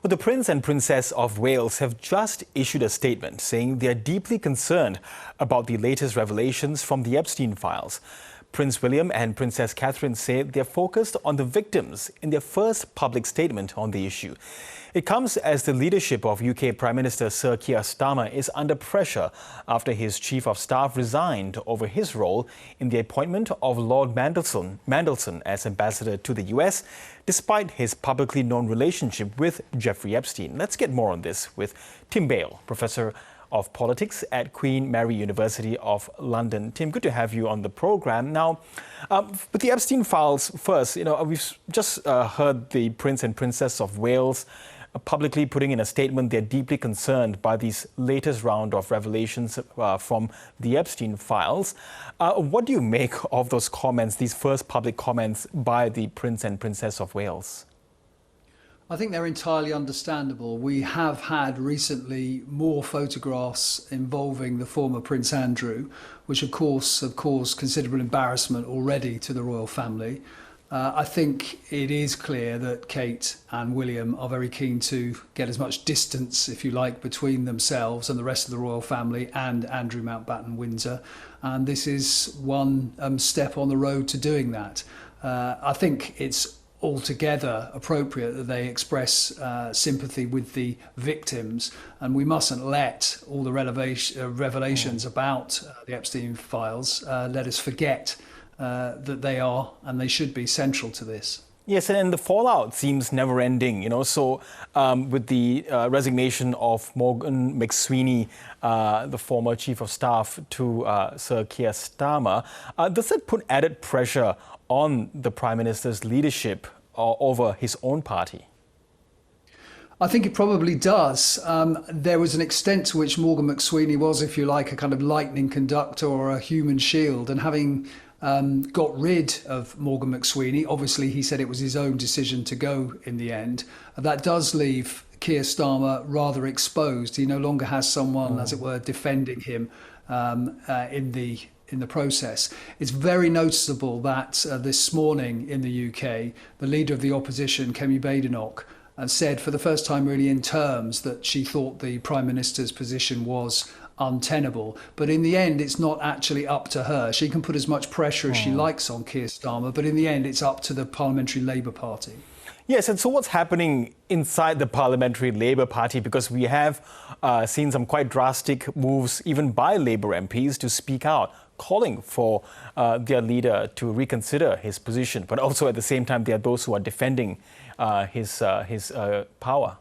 Well, the Prince and Princess of Wales have just issued a statement saying they are deeply concerned about the latest revelations from the Epstein files. Prince William and Princess Catherine say they're focused on the victims in their first public statement on the issue. It comes as the leadership of UK Prime Minister Sir Keir Starmer is under pressure after his Chief of Staff resigned over his role in the appointment of Lord Mandelson as ambassador to the US, despite his publicly known relationship with Jeffrey Epstein. Let's get more on this with Tim Bale, Professor of Politics at Queen Mary University of London. Tim, good to have you on the program. Now, with the Epstein files first, we've just heard the Prince and Princess of Wales publicly putting in a statement they're deeply concerned by these latest round of revelations from the Epstein files. What do you make of those comments, these first public comments by the Prince and Princess of Wales? I think they're entirely understandable. We have had recently more photographs involving the former Prince Andrew, which of course have caused considerable embarrassment already to the royal family. I think it is clear that Kate and William are very keen to get as much distance, if you like, between themselves and the rest of the royal family and Andrew Mountbatten Windsor. And this is one step on the road to doing that. I think it's altogether appropriate that they express sympathy with the victims, and we mustn't let all the revelations about the Epstein files let us forget that they are and they should be central to this. Yes, and the fallout seems never-ending, So with the resignation of Morgan McSweeney, the former Chief of Staff to Sir Keir Starmer, does it put added pressure on the Prime Minister's leadership over his own party? I think it probably does. There was an extent to which Morgan McSweeney was, if you like, a kind of lightning conductor or a human shield. And having got rid of Morgan McSweeney, obviously he said it was his own decision to go in the end. That does leave Keir Starmer rather exposed. He no longer has someone, as it were, defending him in the process. It's very noticeable that this morning in the UK, the leader of the opposition, Kemi Badenoch, said for the first time really in terms that she thought the Prime Minister's position was untenable. But in the end, it's not actually up to her. She can put as much pressure as she likes on Keir Starmer, but in the end, it's up to the Parliamentary Labour Party. Yes, and so what's happening inside the Parliamentary Labour Party? Because we have seen some quite drastic moves, even by Labour MPs, to speak out, calling for their leader to reconsider his position. But also at the same time, there are those who are defending his power.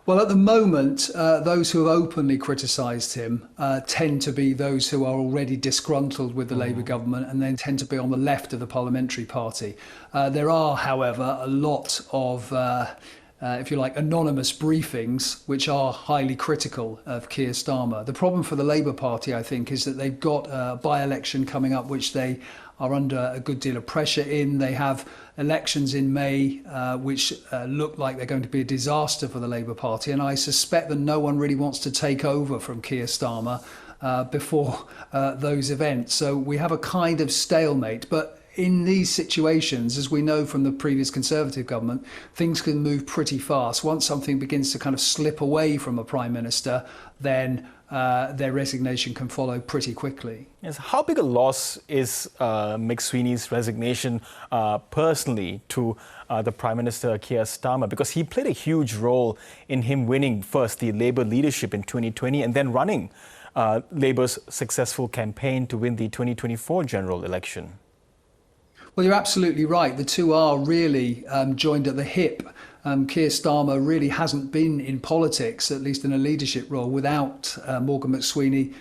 Well, at the moment, those who have openly criticised him tend to be those who are already disgruntled with the Labour government and then tend to be on the left of the Parliamentary Party. There are, however, a lot of, if you like, anonymous briefings which are highly critical of Keir Starmer. The problem for the Labour Party, I think, is that they've got a by-election coming up which they are under a good deal of pressure in. They have elections in May, which look like they're going to be a disaster for the Labour Party. And I suspect that no one really wants to take over from Keir Starmer before those events. So we have a kind of stalemate. But in these situations, as we know from the previous Conservative government, things can move pretty fast. Once something begins to kind of slip away from a Prime Minister, then their resignation can follow pretty quickly. Yes. How big a loss is McSweeney's resignation personally to the Prime Minister Keir Starmer? Because he played a huge role in him winning first the Labour leadership in 2020 and then running Labour's successful campaign to win the 2024 general election. Well, you're absolutely right. The two are really joined at the hip. Keir Starmer really hasn't been in politics, at least in a leadership role, without Morgan McSweeney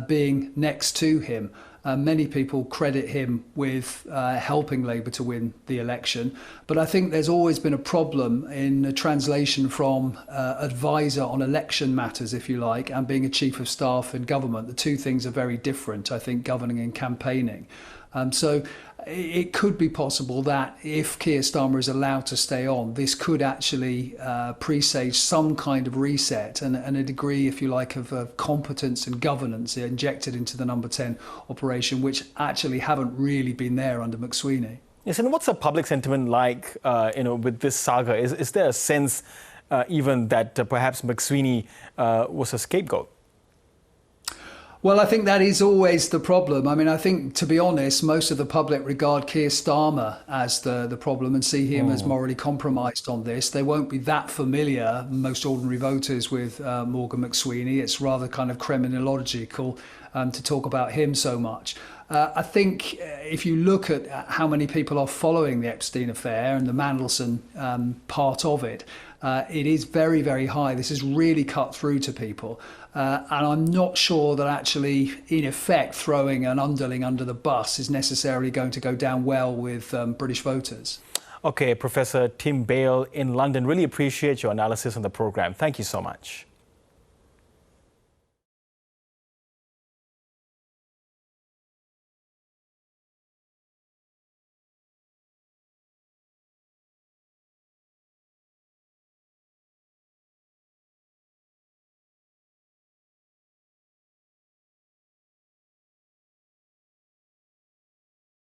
being next to him. Many people credit him with helping Labour to win the election. But I think there's always been a problem in the translation from advisor on election matters, if you like, and being a chief of staff in government. The two things are very different, I think, governing and campaigning. So it could be possible that if Keir Starmer is allowed to stay on, this could actually presage some kind of reset and a degree, if you like, of competence and governance injected into the Number 10 operation, which actually haven't really been there under McSweeney. Yes, and what's the public sentiment like, with this saga? Is there a sense even that perhaps McSweeney was a scapegoat? Well, I think that is always the problem. I mean, I think, to be honest, most of the public regard Keir Starmer as the problem and see him as morally compromised on this. They won't be that familiar, most ordinary voters, with Morgan McSweeney. It's rather kind of criminological to talk about him so much. I think if you look at how many people are following the Epstein affair and the Mandelson part of it, it is very, very high. This has really cut through to people. And I'm not sure that actually, in effect, throwing an underling under the bus is necessarily going to go down well with British voters. Okay, Professor Tim Bale in London, really appreciate your analysis on the programme. Thank you so much.